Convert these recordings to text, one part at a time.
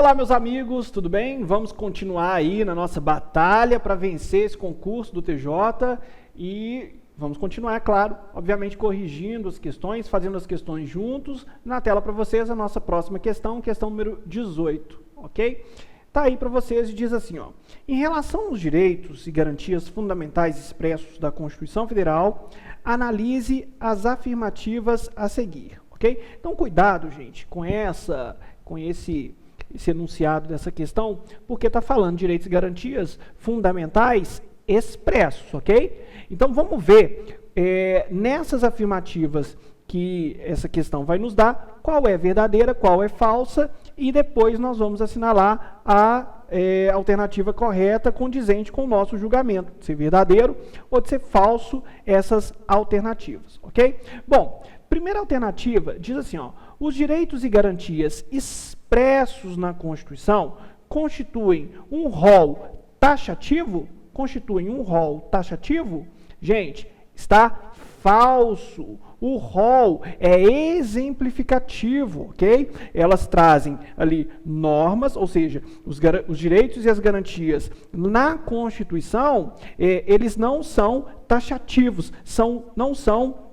Olá, meus amigos, tudo bem? Vamos continuar aí na nossa batalha para vencer esse concurso do TJ e vamos continuar, é claro, obviamente corrigindo as questões, fazendo as questões juntos. Na tela para vocês a nossa próxima questão, questão número 18, ok? Tá aí para vocês e diz assim, ó: em relação aos direitos e garantias fundamentais expressos da Constituição Federal, analise as afirmativas a seguir, ok? Então, cuidado, gente, com esse enunciado dessa questão, porque está falando de direitos e garantias fundamentais expressos, ok? Então, vamos ver nessas afirmativas que essa questão vai nos dar, qual é verdadeira, qual é falsa, e depois nós vamos assinalar a alternativa correta condizente com o nosso julgamento, de ser verdadeiro ou de ser falso essas alternativas, ok? Bom, primeira alternativa diz assim, ó: os direitos e garantias expressos na Constituição constituem um rol taxativo? Constituem um rol taxativo? Gente, está falso. O rol é exemplificativo, ok? Elas trazem ali normas, ou seja, os direitos e as garantias na Constituição, eles não são taxativos, não são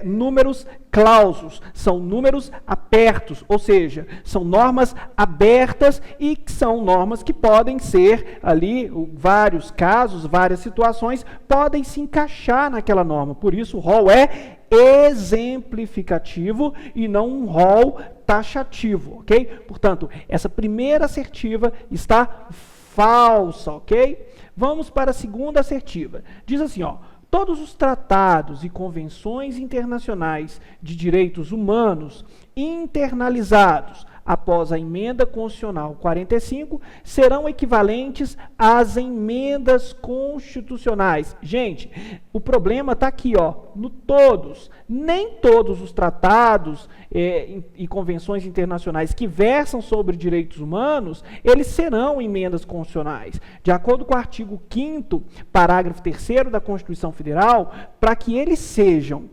números clausos, são números abertos, ou seja, são normas abertas e são normas que podem ser ali, vários casos, várias situações, podem se encaixar naquela norma. Por isso o rol é exemplificativo e não um rol taxativo, ok? Portanto, essa primeira assertiva está falsa, ok? Vamos para a segunda assertiva. Diz assim, ó: todos os tratados e convenções internacionais de direitos humanos internalizados após a emenda constitucional 45 serão equivalentes às emendas constitucionais. Gente, o problema está aqui, ó, no todos. Nem todos os tratados e convenções internacionais que versam sobre direitos humanos, eles serão emendas constitucionais. De acordo com o artigo 5º, parágrafo 3º da Constituição Federal, para que eles sejam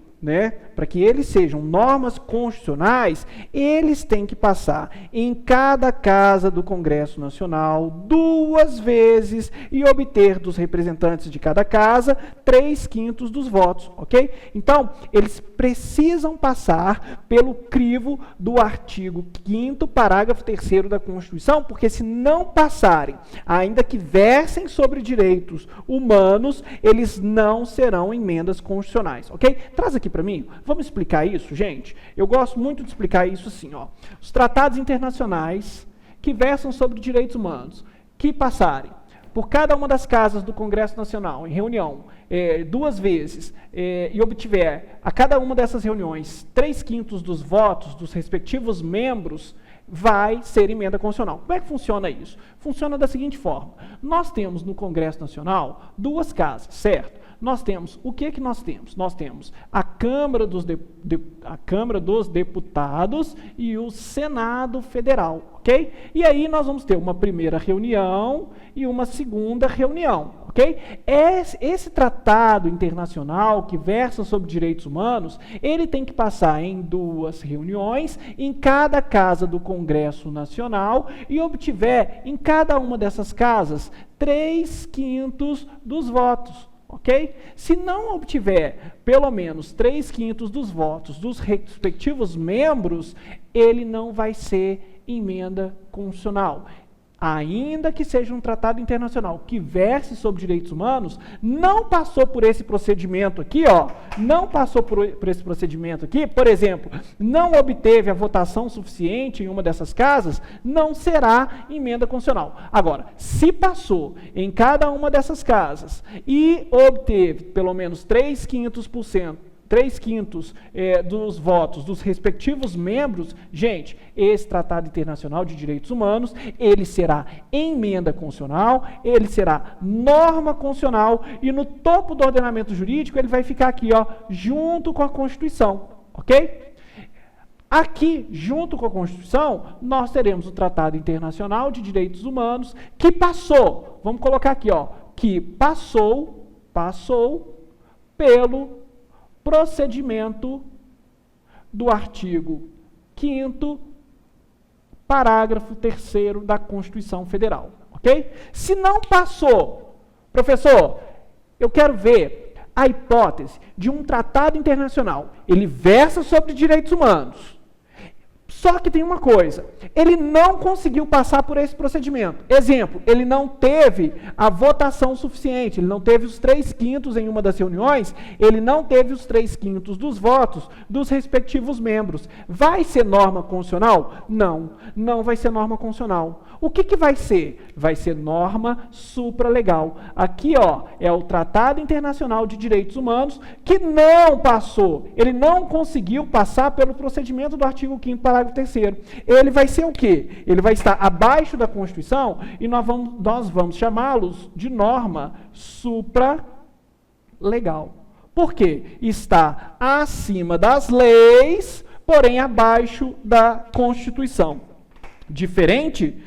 normas constitucionais, eles têm que passar em cada casa do Congresso Nacional 2 vezes e obter dos representantes de cada casa 3/5 dos votos, ok? Então, eles precisam passar pelo crivo do artigo 5º, parágrafo 3º da Constituição, porque se não passarem, ainda que versem sobre direitos humanos, eles não serão emendas constitucionais, ok? Traz aqui para mim, vamos explicar isso, gente? Eu gosto muito de explicar isso assim, ó. Os tratados internacionais que versam sobre direitos humanos, que passarem por cada uma das casas do Congresso Nacional, em reunião, 2 vezes, e obtiver a cada uma dessas reuniões 3/5 dos votos dos respectivos membros, vai ser emenda constitucional. Como é que funciona isso? Funciona da seguinte forma: nós temos no Congresso Nacional 2 casas, certo? Nós temos, o que nós temos? Nós temos a Câmara dos Deputados e o Senado Federal, ok? E aí nós vamos ter uma primeira reunião e uma segunda reunião, ok? Esse tratado internacional que versa sobre direitos humanos, ele tem que passar em 2 reuniões, em cada casa do Congresso Nacional, e obtiver em cada uma dessas casas 3/5 dos votos. Ok? Se não obtiver pelo menos 3/5 dos votos dos respectivos membros, ele não vai ser emenda constitucional. Ainda que seja um tratado internacional que verse sobre direitos humanos, não passou por esse procedimento aqui, ó, não passou por esse procedimento aqui, por exemplo, não obteve a votação suficiente em uma dessas casas, não será emenda constitucional. Agora, se passou em cada uma dessas casas e obteve pelo menos 3/5 dos votos dos respectivos membros, gente, esse Tratado Internacional de Direitos Humanos, ele será emenda constitucional, ele será norma constitucional, e no topo do ordenamento jurídico ele vai ficar aqui, ó, junto com a Constituição, ok? Aqui, junto com a Constituição, nós teremos o Tratado Internacional de Direitos Humanos, que passou, vamos colocar aqui, ó, que passou pelo procedimento do artigo 5º, parágrafo 3º da Constituição Federal, ok? Se não passou, professor, eu quero ver a hipótese de um tratado internacional, ele versa sobre direitos humanos, só que tem uma coisa, ele não conseguiu passar por esse procedimento. Exemplo, ele não teve a votação suficiente, ele não teve os 3/5 em uma das reuniões, ele não teve os 3/5 dos votos dos respectivos membros. Vai ser norma constitucional? Não, não vai ser norma constitucional. O que vai ser? Vai ser norma supralegal. Aqui, ó, é o Tratado Internacional de Direitos Humanos que não passou, ele não conseguiu passar pelo procedimento do artigo 5º, parágrafo 3º. Ele vai ser o quê? Ele vai estar abaixo da Constituição e nós vamos chamá-los de norma supralegal. Por quê? Está acima das leis, porém abaixo da Constituição. Diferente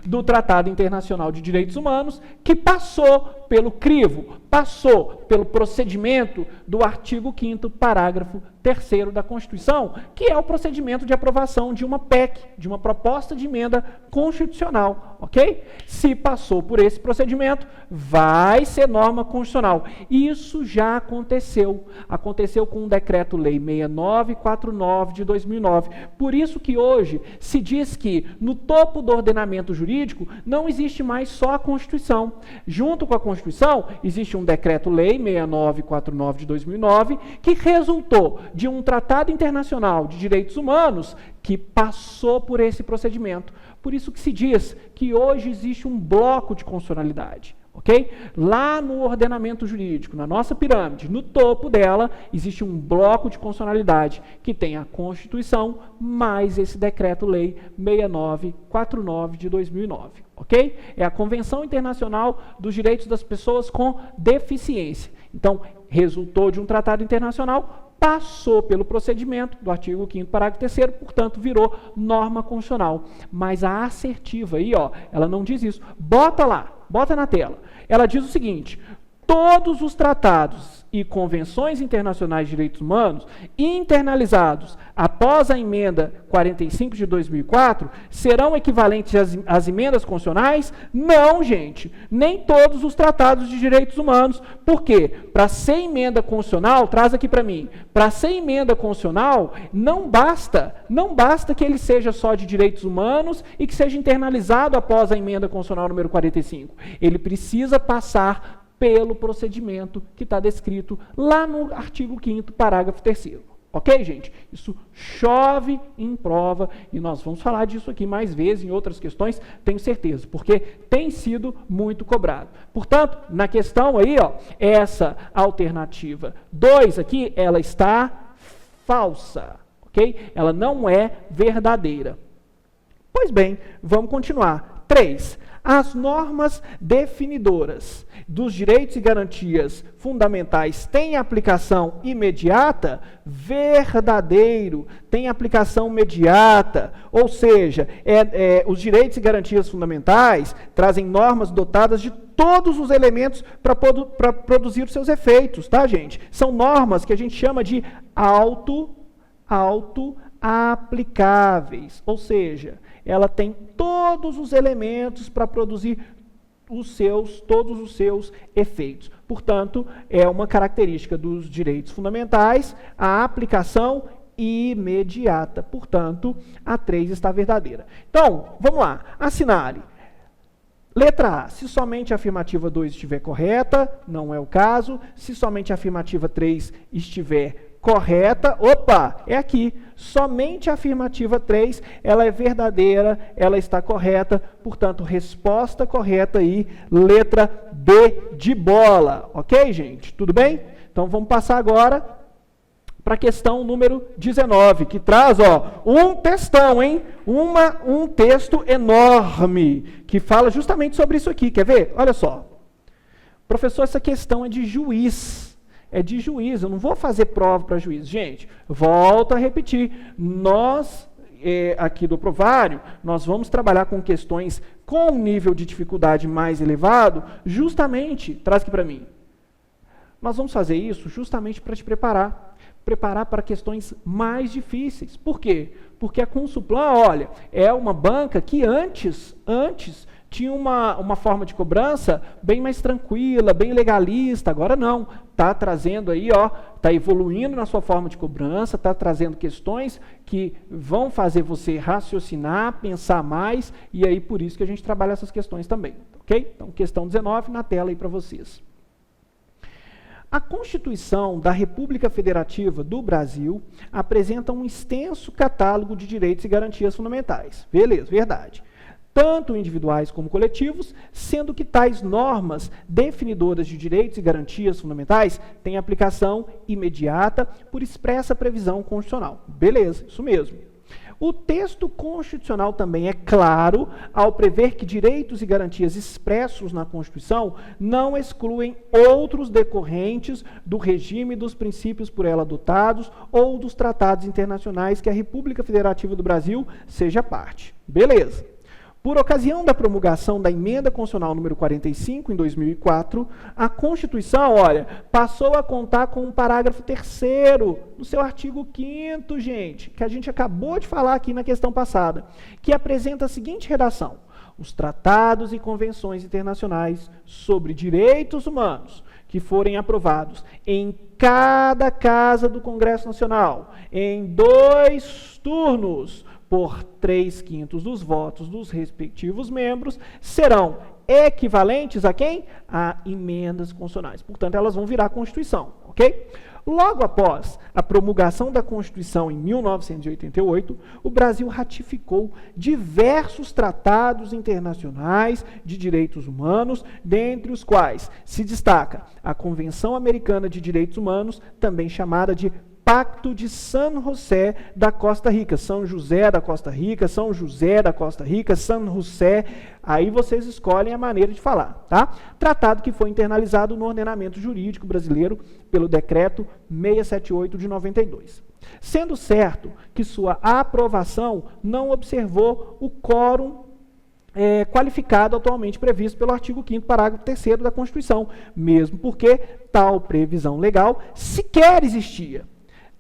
do Tratado Internacional de Direitos Humanos, que passou pelo crivo, passou pelo procedimento do artigo 5º, parágrafo 3º da Constituição, que é o procedimento de aprovação de uma PEC, de uma proposta de emenda constitucional, ok? Se passou por esse procedimento, vai ser norma constitucional. Isso já aconteceu. Aconteceu com o Decreto-Lei 6949 de 2009. Por isso que hoje se diz que no topo do ordenamento jurídico não existe mais só a Constituição. Junto com a Constituição, existe um Decreto-Lei 6949 de 2009 que resultou de um Tratado Internacional de Direitos Humanos que passou por esse procedimento. Por isso que se diz que hoje existe um bloco de constitucionalidade. Ok? Lá no ordenamento jurídico, na nossa pirâmide, no topo dela, existe um bloco de constitucionalidade que tem a Constituição mais esse Decreto-Lei 6949 de 2009. Ok? É a Convenção Internacional dos Direitos das Pessoas com Deficiência. Então, resultou de um tratado internacional, passou pelo procedimento do artigo 5º, parágrafo 3º, portanto, virou norma constitucional. Mas a assertiva aí, ó, ela não diz isso. Bota lá, bota na tela. Ela diz o seguinte: todos os tratados e convenções internacionais de direitos humanos internalizados após a emenda 45 de 2004 serão equivalentes às emendas constitucionais? Não, gente. Nem todos os tratados de direitos humanos. Por quê? Para ser emenda constitucional, traz aqui para mim, para ser emenda constitucional, não basta que ele seja só de direitos humanos e que seja internalizado após a emenda constitucional número 45. Ele precisa passar pelo procedimento que está descrito lá no artigo 5º, parágrafo 3º. Ok, gente? Isso chove em prova e nós vamos falar disso aqui mais vezes em outras questões, tenho certeza, porque tem sido muito cobrado. Portanto, na questão aí, ó, essa alternativa 2 aqui, ela está falsa, ok? Ela não é verdadeira. Pois bem, vamos continuar. 3. As normas definidoras dos direitos e garantias fundamentais têm aplicação imediata? Verdadeiro, tem aplicação imediata. Ou seja, os direitos e garantias fundamentais trazem normas dotadas de todos os elementos para produzir os seus efeitos, tá, gente? São normas que a gente chama de auto-aplicáveis, ou seja, ela tem todos os elementos para produzir todos os seus efeitos. Portanto, é uma característica dos direitos fundamentais a aplicação imediata. Portanto, a 3 está verdadeira. Então, vamos lá, assinale. Letra A, se somente a afirmativa 2 estiver correta, não é o caso. Se somente a afirmativa 3 estiver correta, opa, é aqui. Somente a afirmativa 3, ela é verdadeira, ela está correta, portanto, resposta correta aí, letra B de bola. Ok, gente? Tudo bem? Então, vamos passar agora para a questão número 19, que traz, ó, um textão, hein? Um texto enorme, que fala justamente sobre isso aqui. Quer ver? Olha só. Professor, essa questão é de juiz. É de juiz, eu não vou fazer prova para juiz. Gente, volto a repetir, nós, aqui do Provário, nós vamos trabalhar com questões com um nível de dificuldade mais elevado, justamente, traz aqui para mim, Nós vamos fazer isso justamente para te preparar para questões mais difíceis. Por quê? Porque a Consulplan, olha, é uma banca que antes tinha uma forma de cobrança bem mais tranquila, bem legalista. Agora não, está trazendo aí, está evoluindo na sua forma de cobrança, está trazendo questões que vão fazer você raciocinar, pensar mais, e aí por isso que a gente trabalha essas questões também, ok? Então, questão 19 na tela aí para vocês. A Constituição da República Federativa do Brasil apresenta um extenso catálogo de direitos e garantias fundamentais. Beleza, verdade. Tanto individuais como coletivos, sendo que tais normas definidoras de direitos e garantias fundamentais têm aplicação imediata por expressa previsão constitucional. Beleza, isso mesmo. O texto constitucional também é claro ao prever que direitos e garantias expressos na Constituição não excluem outros decorrentes do regime dos princípios por ela adotados ou dos tratados internacionais que a República Federativa do Brasil seja parte. Beleza. Por ocasião da promulgação da Emenda Constitucional número 45, em 2004, a Constituição, olha, passou a contar com um parágrafo 3º, no seu artigo 5º, gente, que a gente acabou de falar aqui na questão passada, que apresenta a seguinte redação: os tratados e convenções internacionais sobre direitos humanos que forem aprovados em cada casa do Congresso Nacional, em 2 turnos, por 3/5 dos votos dos respectivos membros, serão equivalentes a quem? A emendas constitucionais. Portanto, elas vão virar Constituição, ok? Logo após a promulgação da Constituição em 1988, o Brasil ratificou diversos tratados internacionais de direitos humanos, dentre os quais se destaca a Convenção Americana de Direitos Humanos, também chamada de Pacto de San José da Costa Rica, São José da Costa Rica, São José da Costa Rica, San José, aí vocês escolhem a maneira de falar, tá? Tratado que foi internalizado no ordenamento jurídico brasileiro pelo Decreto 678 de 92. Sendo certo que sua aprovação não observou o quórum qualificado atualmente previsto pelo artigo 5º, parágrafo 3º da Constituição, mesmo porque tal previsão legal sequer existia,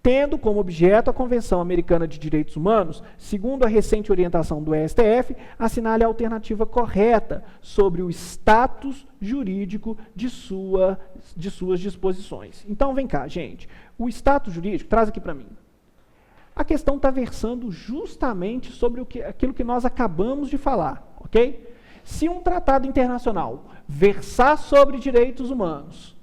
tendo como objeto a Convenção Americana de Direitos Humanos, segundo a recente orientação do STF, assinale a alternativa correta sobre o status jurídico de suas disposições. Então, vem cá, gente. O status jurídico, traz aqui para mim. A questão está versando justamente sobre aquilo que nós acabamos de falar, ok? Se um tratado internacional versar sobre direitos humanos,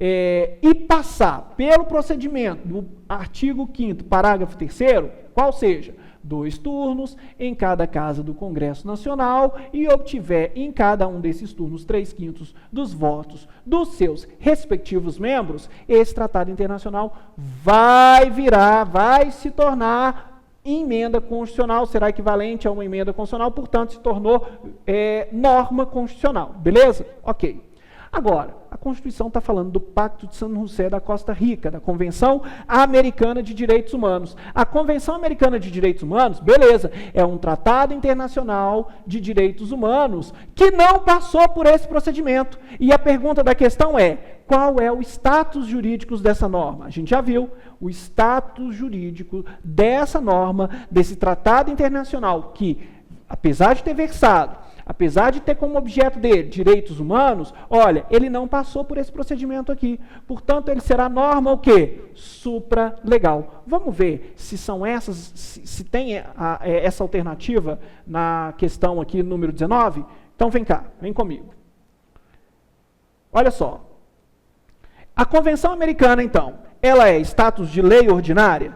e passar pelo procedimento do artigo 5º, parágrafo 3º, qual seja, 2 turnos em cada casa do Congresso Nacional e obtiver em cada um desses turnos 3/5 dos votos dos seus respectivos membros, esse tratado internacional vai se tornar emenda constitucional, será equivalente a uma emenda constitucional, portanto se tornou norma constitucional, beleza? Ok. Agora, a Constituição está falando do Pacto de San José da Costa Rica, da Convenção Americana de Direitos Humanos. A Convenção Americana de Direitos Humanos, beleza, é um tratado internacional de direitos humanos que não passou por esse procedimento. E a pergunta da questão é, qual é o status jurídico dessa norma? A gente já viu, o status jurídico dessa norma, desse tratado internacional que, apesar de ter versado, apesar de ter como objeto dele direitos humanos, olha, ele não passou por esse procedimento aqui. Portanto, ele será norma o quê? Supralegal. Vamos ver se são essas, se tem essa alternativa na questão aqui, número 19? Então, vem cá, vem comigo. Olha só. A Convenção Americana, então, ela é status de lei ordinária?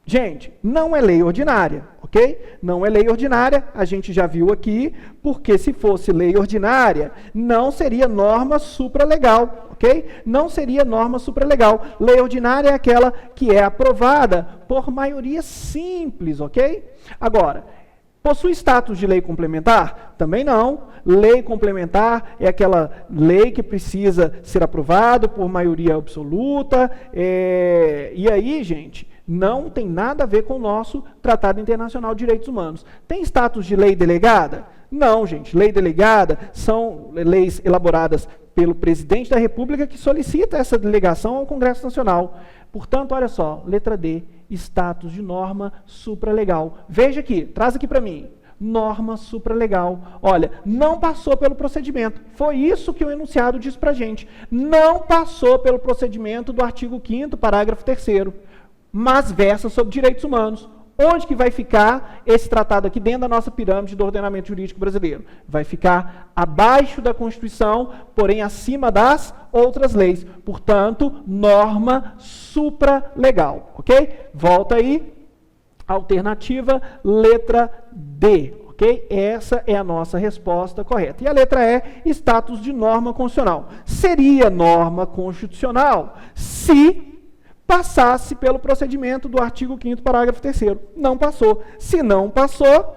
Gente, não é lei ordinária, ok? Não é lei ordinária, a gente já viu aqui, porque se fosse lei ordinária, não seria norma supralegal, ok? Não seria norma supralegal. Lei ordinária é aquela que é aprovada por maioria simples, ok? Agora, possui status de lei complementar? Também não. Lei complementar é aquela lei que precisa ser aprovada por maioria absoluta, e aí, gente, não tem nada a ver com o nosso Tratado Internacional de Direitos Humanos. Tem status de lei delegada? Não, gente. Lei delegada são leis elaboradas pelo presidente da República, que solicita essa delegação ao Congresso Nacional. Portanto, olha só, letra D, status de norma supralegal. Veja aqui, traz aqui para mim. Norma supralegal. Olha, não passou pelo procedimento. Foi isso que o enunciado diz para a gente. Não passou pelo procedimento do artigo 5º, parágrafo 3º, mas versa sobre direitos humanos. Onde que vai ficar esse tratado aqui dentro da nossa pirâmide do ordenamento jurídico brasileiro? Vai ficar abaixo da Constituição, porém acima das outras leis. Portanto, norma supralegal. Ok? Volta aí. Alternativa, letra D, ok? Essa é a nossa resposta correta. E a letra E, status de norma constitucional. Seria norma constitucional se passasse pelo procedimento do artigo 5º, parágrafo 3º. Não passou. Se não passou,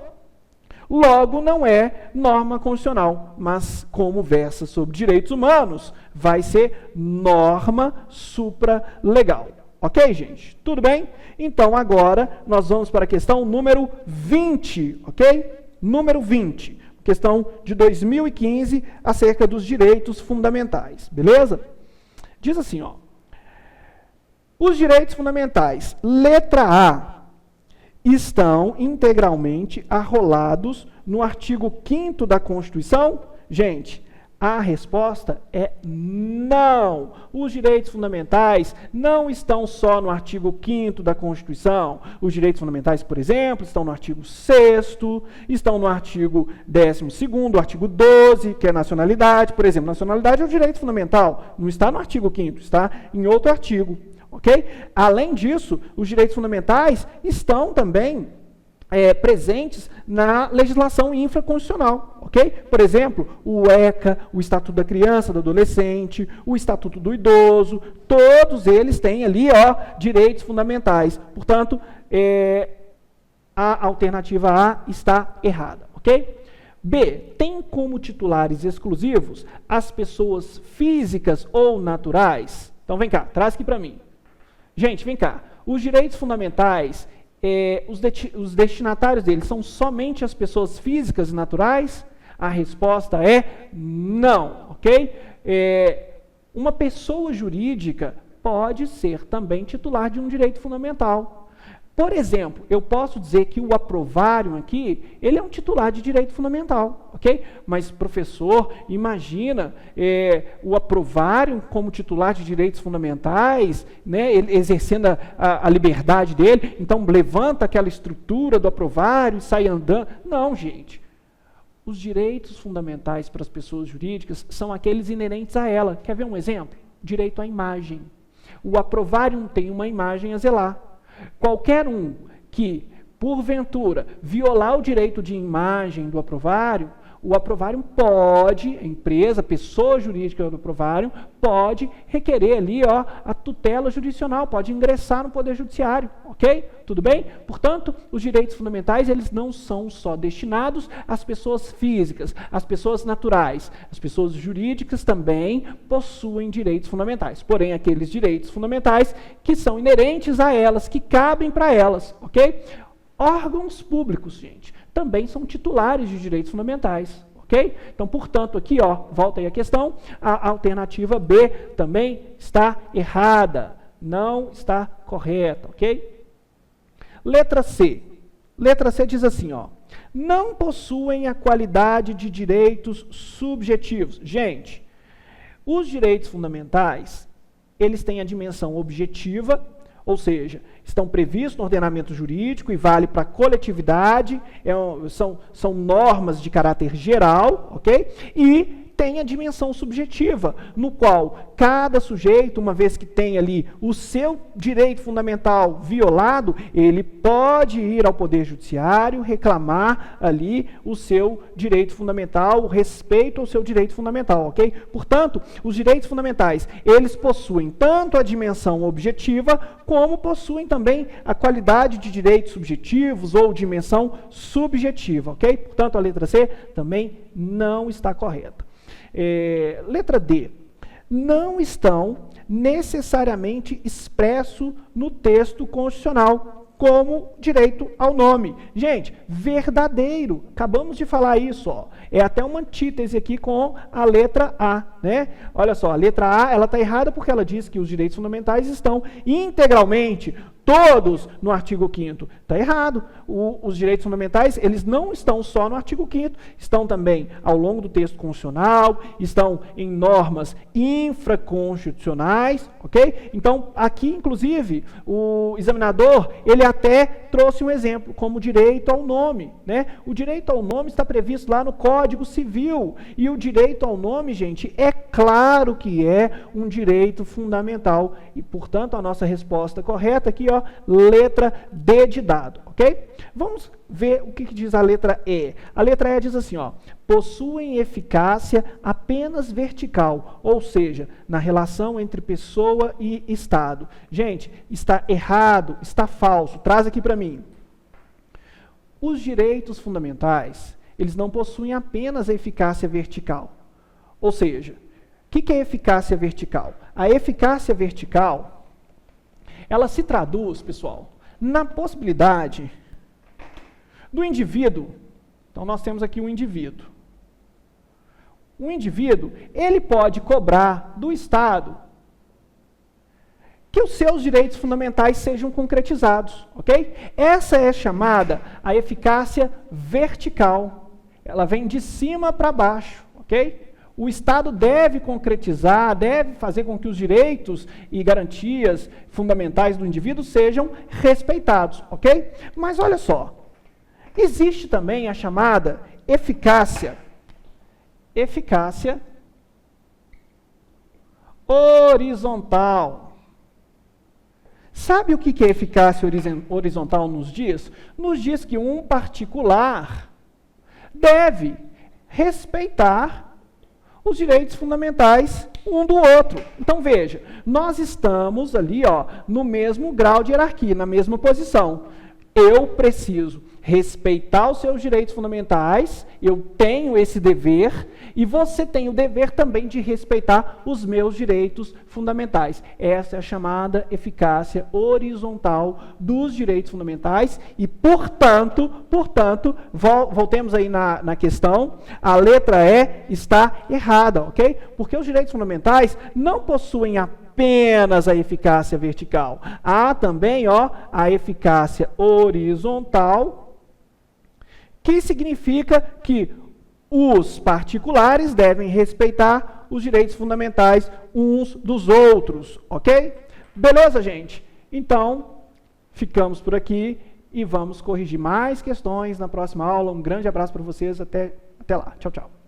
logo não é norma constitucional. Mas como versa sobre direitos humanos, vai ser norma supralegal. Ok, gente? Tudo bem? Então, agora, nós vamos para a questão número 20, ok? Número 20, questão de 2015, acerca dos direitos fundamentais, beleza? Diz assim, ó. Os direitos fundamentais, letra A, estão integralmente arrolados no artigo 5º da Constituição? Gente, a resposta é não. Os direitos fundamentais não estão só no artigo 5º da Constituição. Os direitos fundamentais, por exemplo, estão no artigo 6º, estão no artigo 12º, artigo 12, que é nacionalidade. Por exemplo, nacionalidade é um direito fundamental. Não está no artigo 5º, está em outro artigo. Ok? Além disso, os direitos fundamentais estão também presentes na legislação infraconstitucional, ok? Por exemplo, o ECA, o Estatuto da Criança, do Adolescente, o Estatuto do Idoso, todos eles têm ali, ó, direitos fundamentais. Portanto, a alternativa A está errada, ok? B, tem como titulares exclusivos as pessoas físicas ou naturais? Então, vem cá, traz aqui para mim. Gente, vem cá. Os direitos fundamentais, os destinatários deles são somente as pessoas físicas e naturais? A resposta é não, ok? Uma pessoa jurídica pode ser também titular de um direito fundamental. Por exemplo, eu posso dizer que o aprovário aqui, ele é um titular de direito fundamental, ok? Mas, professor, imagina o aprovário como titular de direitos fundamentais, né, ele exercendo a liberdade dele, então levanta aquela estrutura do aprovário e sai andando. Não, gente. Os direitos fundamentais para as pessoas jurídicas são aqueles inerentes a ela. Quer ver um exemplo? Direito à imagem. O aprovário tem uma imagem a zelar. Qualquer um que, porventura, violar o direito de imagem do aprovário, o aprovário pode, a empresa, a pessoa jurídica do aprovário, pode requerer ali, ó, a tutela jurisdicional, pode ingressar no Poder Judiciário, ok? Tudo bem? Portanto, os direitos fundamentais, eles não são só destinados às pessoas físicas, às pessoas naturais. As pessoas jurídicas também possuem direitos fundamentais, porém, aqueles direitos fundamentais que são inerentes a elas, que cabem para elas, ok? Órgãos públicos, gente, também são titulares de direitos fundamentais, ok? Então, portanto, aqui, ó, volta aí a questão, a alternativa B também está errada, não está correta, ok? Letra C. Letra C diz assim, ó, não possuem a qualidade de direitos subjetivos. Gente, os direitos fundamentais, eles têm a dimensão objetiva, ou seja, estão previstos no ordenamento jurídico e vale para a coletividade, são normas de caráter geral, ok? E tem a dimensão subjetiva, no qual cada sujeito, uma vez que tem ali o seu direito fundamental violado, ele pode ir ao Poder Judiciário, reclamar ali o seu direito fundamental, o respeito ao seu direito fundamental, ok? Portanto, os direitos fundamentais, eles possuem tanto a dimensão objetiva, como possuem também a qualidade de direitos subjetivos ou dimensão subjetiva, ok? Portanto, a letra C também não está correta. Letra D. Não estão necessariamente expressos no texto constitucional. como direito ao nome. Gente, verdadeiro. Acabamos de falar isso, ó. É até uma antítese aqui com a letra A, né? Olha só, a letra A, ela está errada porque ela diz que os direitos fundamentais estão integralmente todos no artigo 5º. Está errado. Os direitos fundamentais, eles não estão só no artigo 5º, estão também ao longo do texto constitucional, estão em normas infraconstitucionais, ok? Então, aqui, inclusive, o examinador, ele até trouxe um exemplo, como direito ao nome, né? O direito ao nome está previsto lá no Código Civil, e o direito ao nome, gente, é claro que é um direito fundamental, e, portanto, a nossa resposta correta aqui, ó, letra D de dado, ok? Vamos ver o que diz a letra E. A letra E diz assim, ó, possuem eficácia apenas vertical, ou seja, na relação entre pessoa e Estado. Gente, está errado, está falso. Traz aqui para mim. Os direitos fundamentais, eles não possuem apenas a eficácia vertical. Ou seja, o que é eficácia vertical? A eficácia vertical, ela se traduz, pessoal, na possibilidade do indivíduo. Então, nós temos aqui um indivíduo. O indivíduo, ele pode cobrar do Estado que os seus direitos fundamentais sejam concretizados, ok? Essa é chamada a eficácia vertical. Ela vem de cima para baixo, ok? O Estado deve concretizar, deve fazer com que os direitos e garantias fundamentais do indivíduo sejam respeitados, ok? Mas olha só, existe também a chamada eficácia horizontal. Sabe o que é eficácia horizontal nos diz? Nos diz que um particular deve respeitar os direitos fundamentais um do outro. Então, veja, nós estamos ali, ó, no mesmo grau de hierarquia, na mesma posição. Eu preciso respeitar os seus direitos fundamentais, eu tenho esse dever, e você tem o dever também de respeitar os meus direitos fundamentais. Essa é a chamada eficácia horizontal dos direitos fundamentais, e, portanto, voltemos aí na questão, a letra E está errada, ok? Porque os direitos fundamentais não possuem apenas a eficácia vertical. Há também, ó, a eficácia horizontal, que significa que os particulares devem respeitar os direitos fundamentais uns dos outros, ok? Beleza, gente? Então, ficamos por aqui e vamos corrigir mais questões na próxima aula. Um grande abraço para vocês, até lá. Tchau, tchau.